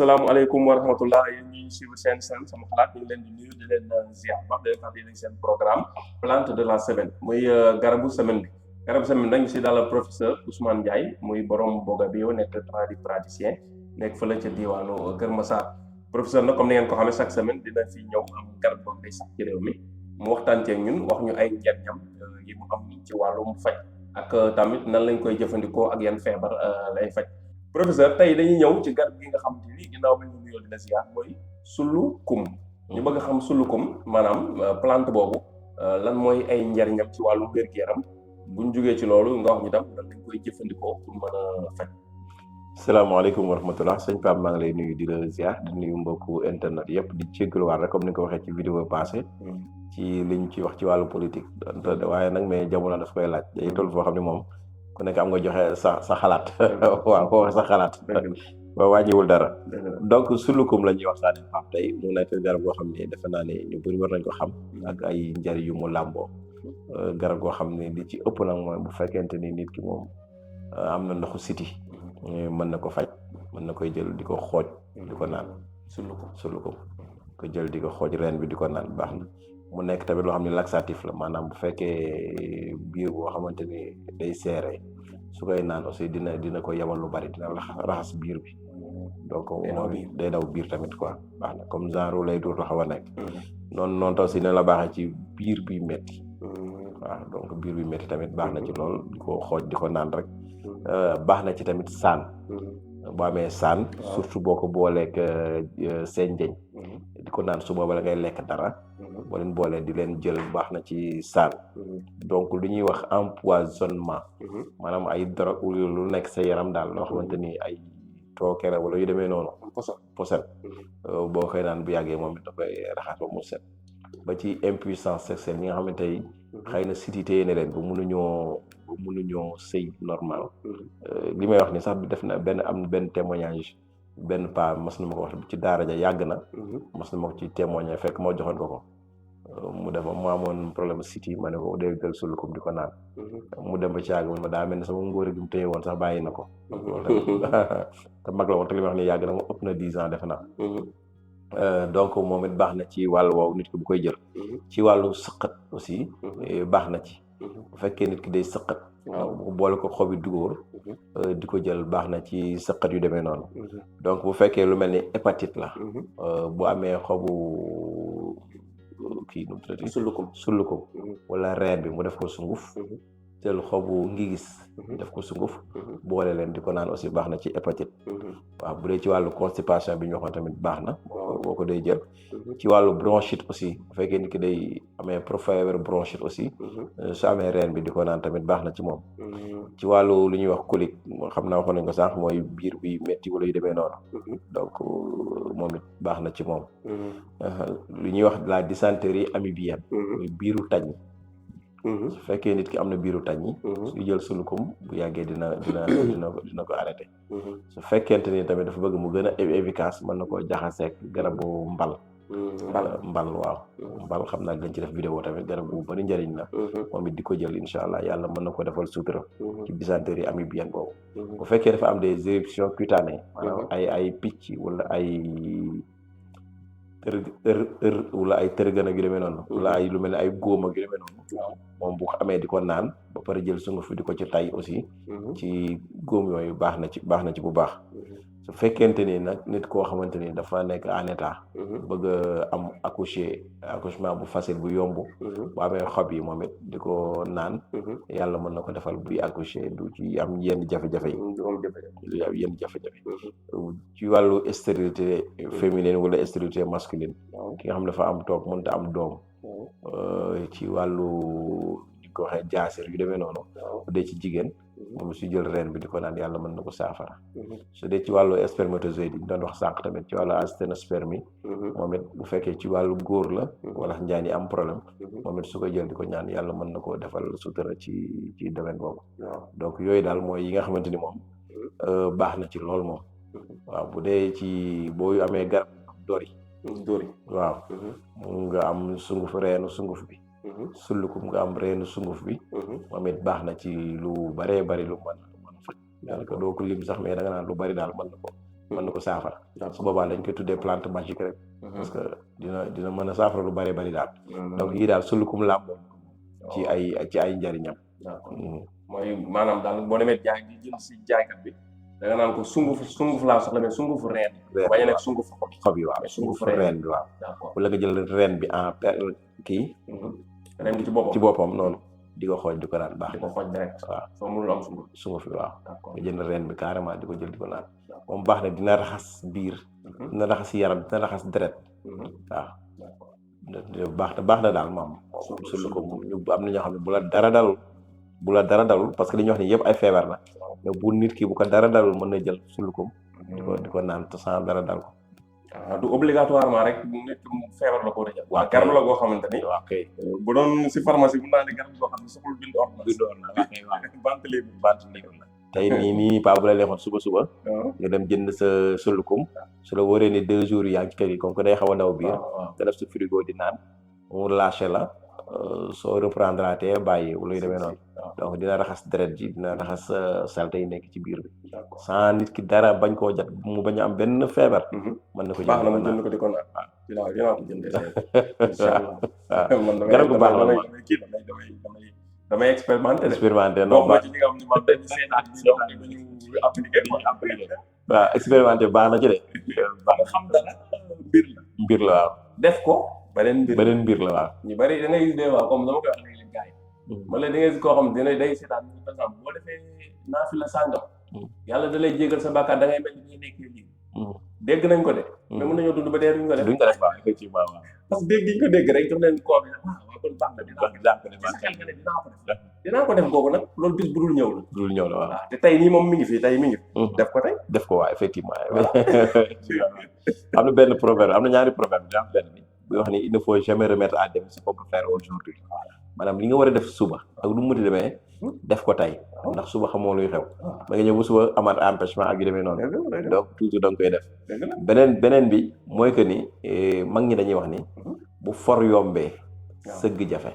asalaamaaleykum wa rahmatullah yéen ñi suivre seen sama xalaat ñu ngi leen di nuyu di leen ziar baax di leen fàttali seen programme plante de la semaine muy garabu semaine bi garabu semaine bi nag ñu si dalal professeur Ousmane Ndiaye muy borom Boga Bio nekk praticien nekk fële ca diwaanu Kër Massar professeur nag comme ni ngeen ko xamee chaque semaine dina fi ñëw am garab boo day sax ci réew mi mu waxtaan ceeg ñun wax ñu ay njariñam yi mu am ci wàllum faj ak tamit nan lañ koy jëfandikoo ak yan feebar lay faj. professeur tey dañuy ñëw ci garab gi nga xam te ni ginnaaw bi ñu nuyoo dina ziar mooy sulukum ñu bëgg a xam sulukum maanaam plante boobu lan mooy ay njariñam ci wàllu wér-gu-yaram bu ñu jógee ci loolu nga wax ñu tam lan lañ koy jëfandikoo pour mën a faj. salaamaaleykum wa rahmatullah sëñ Pape maa ngi lay nuyu di la ziar di nuyu mbokku internet yëpp di jégaluwaat rek comme ni nga ko waxee ci vidéo passé ci liñ ci wax ci wàllu politique waaye nag mais jamono daf koy laaj day toll foo xam ne moom ku nekk am nga joxe sa xalaat waaw ko wax sa xalaat ba wàññiwul dara donc sulukum la ñuy waxtaanee Pape tey mu nekk garab goo xam ne defe naa ne ñu bëri war nañ ko xam ak ay njariñ yu mu làmboo garab goo xam ne li ci ëpp nag mooy bu fekkente ni nit ki moom am na ndoxu siti mën na ko faj mën na koy jël di ko xooj di ko naan sulukum ko jël di ko xooj reen bi di ko naan baax na mu nekk tamit loo xam ne laxatif la maanaam bu fekkee biir boo xamante ni day seere su koy naan aussi dina ko yamal lu bari dina raxas biir bi donc moom day daw biir tamit quoi baax na comme genre lay dur la xaw a nekk noonu taw si ne la baaxee ci biir bi metti waaw donc biir bi metti tamit baax na ci lool di ko xooj di ko naan rek baax na ci tamit saan boo amee saan surtout boo ko booleeg seen njëñ di ko naan su booba la ngay lekk dara boo leen boolee di leen jël baax na ci saan donc lu ñuy wax empoisonnement maanaam ay drogue lu nekk sa yaram daal loo xamante ni ay tookere wala yu demee noonu posen boo koy naan bu yàggee moom it da koy raxas ba mu set ba ci impuissance sexuelle ñi nga xamante ni xëy na sitité ne leen bu mënuñoo sëy normal li may wax ni sax def na benn témoignage benn pa mas na ma ko wax ci daara ja yàgg na mas na ma ko ci témoigner fekk moo joxoon ko mu dem mu amoon problème siti ma ne ko day jël sulukum di ko naan mu dem ba ci yàgg man ma daa mel ne sama ngóori gi mu téye woon sax bàyyi na ko te mag la woon te li may wax ni yàgg na mu ëpp na 10 ans defe naa donc moom it baax na ci wàllu woowu nit ki bu koy jël ci wàllu sëqat aussi baax na ci bu fekkee nit ki day sëqat bu boole ko xobi dugóor di ko jël baax na ci sëqat yu demee noonu donc bu fekkee lu mel ni hépatite la bu amee xobu kii nu mu tuddati sullukum wala reen bi mu def ko sunguf jël xobu ngigis def ko sunguf boole leen di ko naan aussi baax na ci hépatite waaw bu dee ci wàllu constipation bi ñu waxoon tamit baax na boo ko day jël ci wàllu bronchite aussi bu fekkee nit ki day amee feebar bronchite aussi su amee reen bi di ko naan tamit baax na ci moom ci wàllu lu ñuy wax colique xam naa waxoon nañ ko sànq mooy biir bi metti wala yu demee noonu donc moom it baax na ci moom lu ñuy wax la dysenterie amibienne muy biiru tañ su fekkee nit ki am na biiru tañ yi su jël sulukum bu yàggee dina ko arrêté su fekkente ni tamit dafa bëgg mu gën a efficace mën na koo jaxaseeg garabu mbal waaw mbal xam naa dañ ci def vidéo tamit garab bu bari njëriñ la moom it di ko jël incha allah yàlla mën na ko defal sutura ci dysenterie amibienne boobu bu fekkee dafa am des éruptions cutanées maanaam ay picc wala ay wala ay tërgën ak yu demee noonu wala ay lu mel ne ay góom ak yu demee noonu moom bu ko amee di ko naan ba pare jël sunguf fi di ko ci tay aussi ci góom yooyu baax na ci bu baax su fekkente ni nag nit koo xamante ni dafa nekk en état bëgg a am accouchement bu facile bu yomb bu amee xob yi moom it di ko naan yàlla mën na ko defal buy accoucher du ci am yenn jafe-jafe ci wàllu stérilité féminine wala stérilité masculine ki nga xam ne dafa am toog mënta am doom ci wàllu di ko waxee jaasir yu demee noonu bu dee ci jigéen moom su jël reen bi di ko naan yàlla mën na ko saafara su dee ci wàllu spermatozoïde yi ñu doon wax sànq tamit ci wàllu asthénospermie moom it bu fekkee ci wàllu góor la wala njaan yi am problème moom it su ko jël di ko ñaan yàlla mën na koo defal sutura ci domaine boobu donc yooyu daal mooy yi nga xamante ni moom baax na ci lool moom waaw bu dee ci boo amee garab dori waaw mu nga am sunguf reenu sunguf bi sullukum nga am reenu sunguf bi moom it baax na ci lu baree bari lu mën a faj daanaka doo ko lim sax mais da nga naan lu bari daal mën na ko mën na ko saafara su boobaa dañ koy tuddee plante magique rek parce que dina mën a saafara lu bari bari daal donc yii daal sulukum làmboon ci ay njariñam mooy maanaam daal boo demee jaay di jënd si jaaykat bi da nga naan ko sunguf laa soxla mais sungufu reen bañ a nekk sungufu xob yi waaw sungufu reen bi waaw wala nga jël reen bi en kii reen bi ci boppam noonu di ko xooj di ko naan baax di ko xooj direct waaw soo mënul am sunguf bi waaw nga jënd reen bi carrément di ko jël di ko naan moom baax na dina raxas biir dina raxas yaram dina raxas deret waaw baax na daal moom sulukum ñu am na ñoo xam ne bu la dara dalul parce que li ñuy wax ni yëpp ay feebar la mais bu nit ki bu ko dara dalul mën na jël sulukum di ko naan te sans dara dal ko du obligatoirement rek nit feebar la ko war a jël waaw garab la goo xamante ni waaw kay bu doon si pharmacie bu naa ne garab goo xam ne soxla bind ordonnance vente libre la tey nii pa bu la leexoon suba nga dem jënd sa sulukum su la wóoree ni 2 jours yaa ngi ci kër yi comme que day xaw a ndaw biir nga def sa frigo di naan mu lâché la soo reprendre te bàyyi wala yu demee noonu donc dina raxas deret ji dina raxas salte yi nekk ci biir bi sans nit ki dara bañ koo jat mu bañ a am benn feebar mën na ko baax na mu jënd ko di ko naan dinaa ko jëndee garab gu baax la damay expérimenté non ma ci ñi nga xam ne man dañu seetaan ñu appliqué waaw expérimenté baax na ci de xam dara mbir la waaw def ko beneen mbir la waaw ñu bari da ngay gis des fois comme dama koy wax léegi gars yi man la da ngay gis koo xam ne day seetaan par exemple boo defee naafila sàngam yàlla da lay jégal sa bàkkaar da ngay mel ni nekkee lii dégg nañ ko de mais mën nañoo dund ba dee duñ ko def waaw effectivement waaw parce que dégg gi ñu ko dégg rek jox leen koo bi waaw kon baax na dinaa ko def googu nag loolu bis bu dul ñëw la waaw te tey nii moom mi ngi fi def ko waaw effectivement am na benn proverbe am na ñaari proverbe bi am benn bi buy wax ni il ne faut jamais remettre à demain ce qu'on peut faire aujourd'hui maanaam li nga war a def suba ak lu mu demee def ko tey ndax suba xamoo luy xew ba nga ñëw ba suba amaat empêchement ak yu demee noonu donc toujours da nga koy def beneen bi mooy que ni mag ñi dañuy wax ni bu for yombee sëgg jafe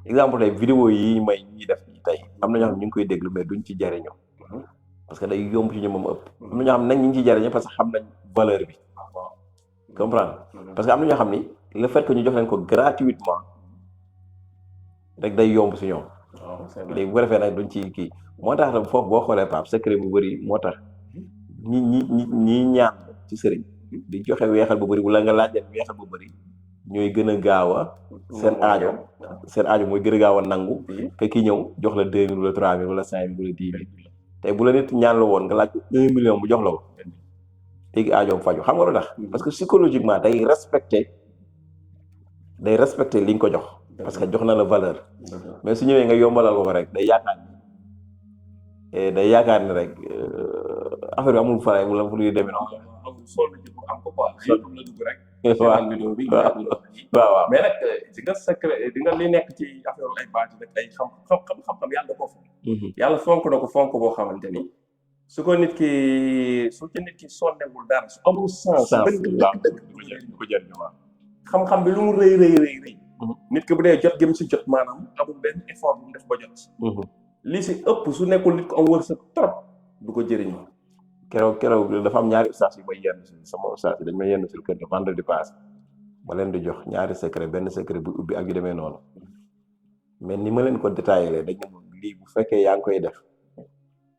exemple tey vidéo yi may ñuy def tey am na ñoo xam ne ñu ngi koy déglu mais duñ ci jariñoo parce que day yomb ci ñu moom ëpp am na ñoo xam ne nag ñu ngi ci jariñoo parce que xam nañ valeur bi comprendre parce que am na ñoo xam ni le fait que ñu jox leen ko gratuitement rek day yomb si ñoom léegi bu ko defee nag duñ ci kii moo tax nag foofu boo xoolee Pape secret bu bëri moo tax ñi ñaan ci sëriñ di joxe weexal bu bëri wala nga laaj leen weexal bu bëri ñooy gën a gaaw a seen aajo mooy gën a gaaw a nangu que ki ñëw jox la 2000 wala 3000 wala 5000 wala 10 000 tey bu la nit ñaan la woon nga laaj ko 1 million mu jox la ko léegi aajoom faju xam nga lu tax parce que psychologiquement day respecté li nga ko jox parce que jox na la valeur mais su ñëwee nga yombalal ko rek day yaakaar ni rek affaire bi amul fare wala fu luy demee noonu am ko quoi la dugg rek waaw mais nag di nga secret di nga li nekk ci affaire ay baati rek ay xam-xam yàlla da ko fonk yàlla fonk na ko fonk boo xamante ni su ci nit ki sonnewul dara su amul sens xam-xam bi lu mu rëy nit ki bu dee jot gëm si jot maanaam amul benn effort bu mu def ba jot li si ëpp su nekkul nit ko am wërsëg trop du ko jëriñoo keroog dafa am ñaari ustaas yu may yenn si sama ustaas yi dañ may yenn si kër ga vendredi passé ma leen di jox ñaari secret benn secret bu ubbi ak yu demee noonu mais ni ma leen ko détaillé dañ ne moom lii bu fekkee yaa ngi koy def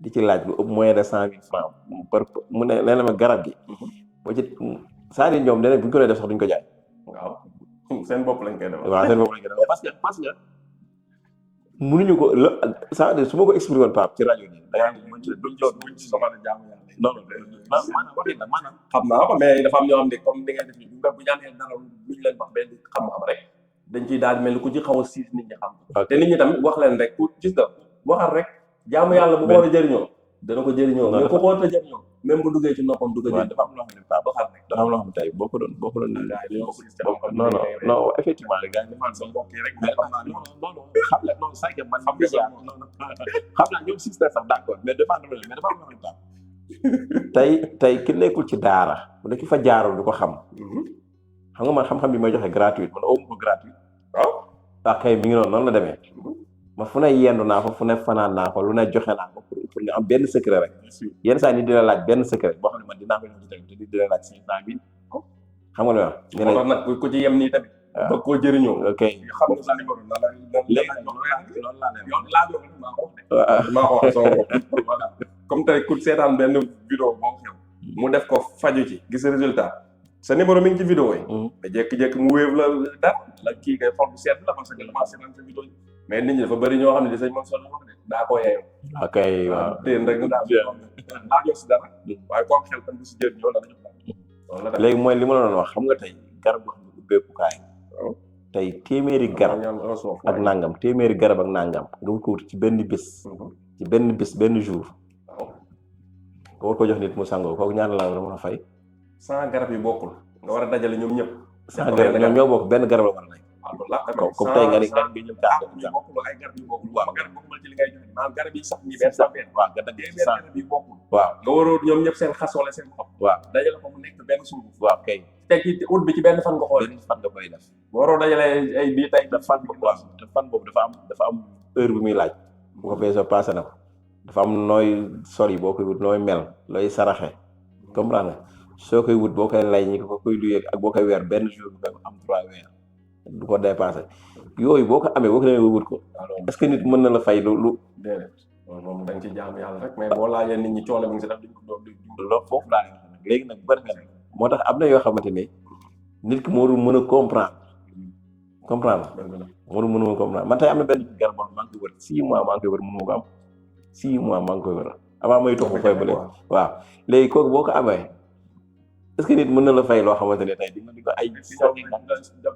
di ci laaj lu ëpp moins de 100 000 francs mu ne leen ma garab gi boo ci c'est-à-dire ñoom nee bu ñu ko doon def sax duñ ko jaay waaw seen bopp lañ koy def parce que mënuñu ko c'est-à-dire su ma ko expliqué woon Pape ci rajo nii duñ soxla jaamu yàlla maanaam xam naa ko mais dafa am ñoo xam ne comme ni ngay def ni bu ñaanee dara luñ leen wax benn xam-xam rek dañ ciy daal mel ni ku ci xaw a siis nit ñi xam te nit ñi tamit wax leen rek ku gis nga waxal rek jaamu yàlla bu war a jëriñoo dana ko jëriñoo mais ku ko war a jëriñoo même bu duggee ci noppam du ko jëriñ dafa am loo xam ne Pape waxal rek dafa am loo xam ne tey boo ko doon non effectivement les gars defal sa mbokk yi rek xam la non c'est que man xam naa ñoom système sax d'accord mais dafa am loo xam ne tey ki nekkul ci daara bu ne ki fa jaarul du ko xam nga man xam-xam bi may joxe gratuite man awma ko gratuite waaw kay mi ngi noonu la demee ma fu ne yendu naa fa fu ne fanaan naa fa lu ne joxe naa ko pour pour nga am benn secret rek yenn saa nit dina laaj benn secret boo xam ne man dinaa ko ñëw ci tamit te nit dina laaj 500 000 xam nga lu wax nga moo tax nag ku ci yem nii tamit ba koo jëriñoo ok xam nga sa numéro la léegi nag loolu laa leen yow laajoo ko maa ko wax maa ko wax sama bopp voilà comme tey ku seetaan benn vidéo boo xew mu def ko faju ci gis résultat sa numéro mi ngi ci vidéo yi da jékki-jékki mu wéev la dara la kii ngay xol bu seet la parce que dama seetaan sa vidéo yi mais nit ñi dafa bëri ñoo xam ne di sañ moom solo wax de daa ko yeeyoo ok waaw téen rek daa laajoo si dara waaye koo xel tam bu si jëriñoo la jox la léegi mooy li ma la doon wax xam nga tey garab boo xam ne ubbeekukaay tey téeméeri garab ak nangam téeméeri garab ak nangam nga wut ko wut ci benn bés ci benn bés benn jour nga war ko jox nit mu sangoo kooku ñaata la mën a fay 100 garab yi bokkul nga war a dajale ñoom ñëpp 100 garab ñoom ñoo bokk benn garab la war a nekk comme tey nga ni garab bi ñëw garab yi bokkul ay garab yi bokkul waaw garab bokkul ci li ngay joxe maanaam garab yi sax ñi benn sax benn waaw nga dagg ci garab yi bokkul waaw nga waroo ñoom ñëpp seen xas wala seen xob waaw dajale ko mu nekk benn suuf waaw kay teg ci ut bi ci benn fan nga xool benn fan nga koy def waroo dajale ay bii tey da fan boobu waaw te fan boobu dafa am heure bi muy laaj bu ko feesoo passé na ko dafa am nooy sori boo koy wut nooy mel looy saraxe comprendre nga soo koy wut boo koy lay ñi ko koy luyee ak boo koy weer benn jour bi koy am 3 weer du ko dépassé yooyu boo ko amee boo ko demee wut ko est-ce que nit mën na la fay lu déedéet moom dañ ci jaam yàlla rek mais boo laajee nit ñi coono bi nga si def duñ ko doon loolu foofu laa leen wax nag léegi nag bari na moo tax am na yoo xamante ni nit ki moo dul mën a comprendre moo dul mën a comprendre man tey am na benn garab boo xam maa ngi koy wër 6 mois maa ngi koy wër mënu ma ko am 6 mois maa ngi koy wër avant may tox mu fay ba léegi waaw léegi kooku boo ko amee est-ce que nit mën na la fay loo xamante ne tey di nga di ko ay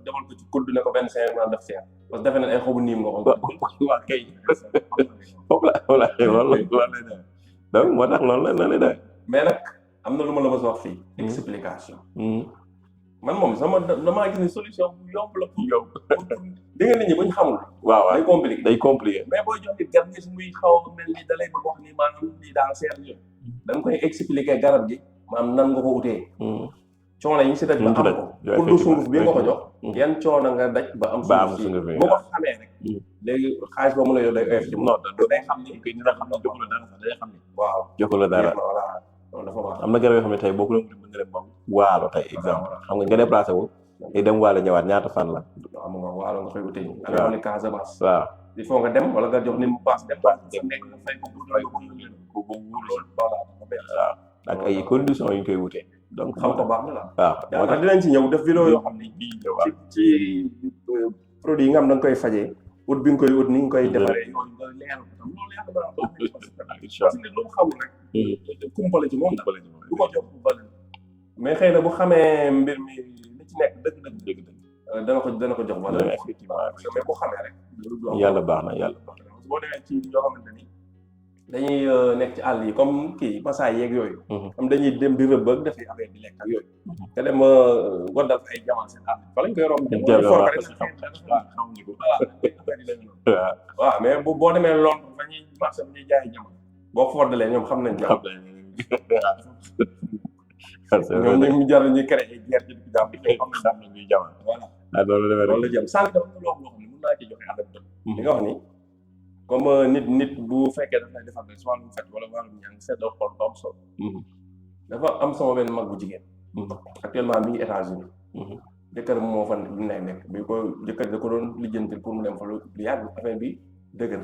demal ko ci kudd ne ko 25 ans def seer parce que defe na ay xobu niim nga ko waaw kay foofu la loolu donc moo tax loolu la lay def mais nag am na lu ma la mës a wax fii explication man moom damaa gis ne solution bu yomb la pour yow di nga nit ñi buñ xamul waaw day compliqué mais booy jox nit garab gis muy xaw a mel ni da lay bëgg wax ni maanaam lii daal seer yooyu da nga koy expliquer garab gi maanaam nan nga ko utee coono yi si daj ba am ko pour du sunguf bi nga ko jox yan coono nga daj ba am sunguf bi boo ko xamee rek léegi xaalis boo mën a yor day oyof ci non day xam ni kii dina xam ne jox la dara sax day xam ni waaw jox la dara voilà dafa baax am na garab yoo xam ne tey boo ko doon mën nga dem ba waalo tey exemple xam nga nga déplacé wu day dem waalo ñëwaat ñaata fan la am nga waalo nga koy utee nga xam ne Casamance waaw il faut nga dem wala nga jox nit mu paas dem nekk nga fay ko bu loolu voilà waaw ak ay conditions yu ñu koy wutee donc xam ko baax na la waaw moo tax dinañ ci ñëw def vidéo yoo xam ne ci produit yi nga xam da nga koy fajee ut bi nga koy ut ni nga koy defaree yooyu nga leer ko tam loolu yàlla baax parce que lu mu xamul rek kumpale ci moom du ko jox kumpale mais xëy na bu xamee mbir mi li ci nekk dëgg dana ko jox wala effectivement mais bu xamee rek yàlla baax na yàlla baax na boo demee ci ñoo xamante ni dañuy nekk ci àll yi comme kii masaay yeeg yooyu am dañuy dem di rëbb ak dafay affaire di lekk ak yooyu te dem waddal fa ay jamono seen àll fa lañ koy romb waaw mais boo demee Londres fa ñuy marché bi ñuy jaay jamono boo ko waddalee ñoom xam nañ ñoom ñu jar ñuy créé ay guerre ci jàmm xam nañ ñuy jamono voilà loolu la jëm sànq dafa loo xam ne mën naa ci joxe àll li nga wax ni comme nit bu fekkee dafay defar rek si wàllum faj wala wàllum ñaan seetloo xool ba am solo dafa am sama benn mag bu jigéen actuellement mi ngi États-Unis jëkkër moo fa nekk bi ko jëkkër da ko doon lijjantil pour mu dem fa lu yàgg affaire bi dëgër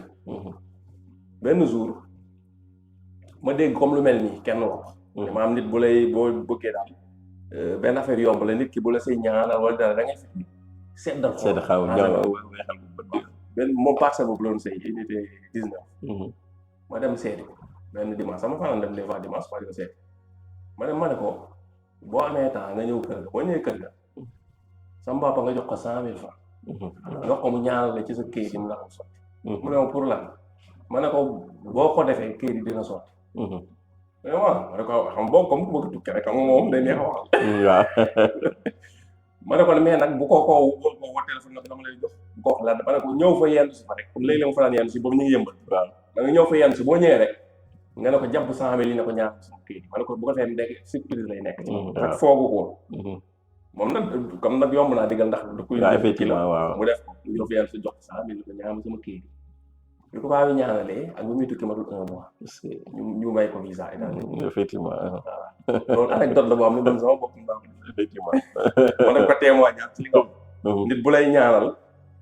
benn jour ma dégg comme lu mel nii kenn wax maanaam nit bu lay boo bëggee daal benn affaire yomb la nit ki bu la say ñaanal wala dara da ngay fekk seddal xaw weexal bu bët benn moom parcelle boobu loolu say unité 19 ma dem seeti ko benn dimanche sama fanaan dem des fois dimanche ma dem seeti ma dem ma ne ko boo amee temps nga ñëw kër ga boo ñëwee kër ga sama papa nga jox ko 100 000 francs jox ko mu ñaanal la ci sa kayit yi mu la ko sotti mu ne ma pour lan ma ne ko boo ko defee kayit yi dina sotti mais waaw ma ne ko xam boo comme ku bëgg tukki rek xam nga moom day neex a wax waaw ma ne ko mais nag bu ko woo téléphone nag dama lay jox bu ko wax la ma ne ko ñëw fa yendu si fa rek comme léegi-léeg mu fa daan yendu si boobu ñu ngi yëmbal waaw da nga ñëw fa yendu si boo ñëwee rek nga ne ko jàpp 100 000 yi ne ko ñaar sama kayit ma ne ko bu ko defee nekk surprise lay nekk ak foogu ko moom nag comme nag yomb naa digal ndax du kuy effectivement waaw mu def ko ñëw fa yendu si jox 100 000 yi ko ñaar sama kayit bi ko baa bi ñaanalee ak bu muy tukki matul 1 mois ñu may ko visa États-Unis. effectivement. loolu anecdote la boo xam ne man sama bopp mbaa effectivement. ma ne ko témoignage ci li nga wax. nit bu lay ñaanal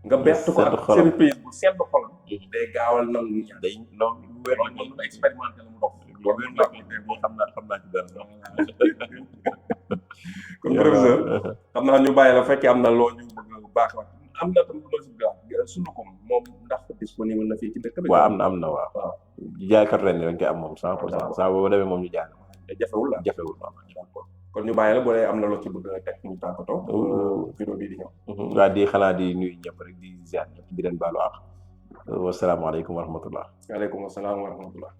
nga bett ko ak surprise bu sedd xolam. day gaawal nangu ñaan. day loolu lu wér la loolu expérimenté la mu dox. lu wér la boo xam naa ci dara. kon professeur xam naa ñu bàyyi la fekkee am na loo ñu bëgg baax wax am na tam lu ma si gaaw sunu ko moom ndax disponible na fii ci dëkk bi. waaw am na waaw. jaaykat ren dañ koy am moom 100%. saa boo demee moom ñu jaay te jafewul la jafewul. kon ñu bàyyi la boo dee am na loo ci bëgg a teg ñu tàggatoo. vidéo bii di ñëw. waa di xanaa di nuyu ñëpp rek di ziar ñëpp di leen baalu àq. wasalaamaaleykum wa rahmatullah. waaleykum salaam wa rahmatullah.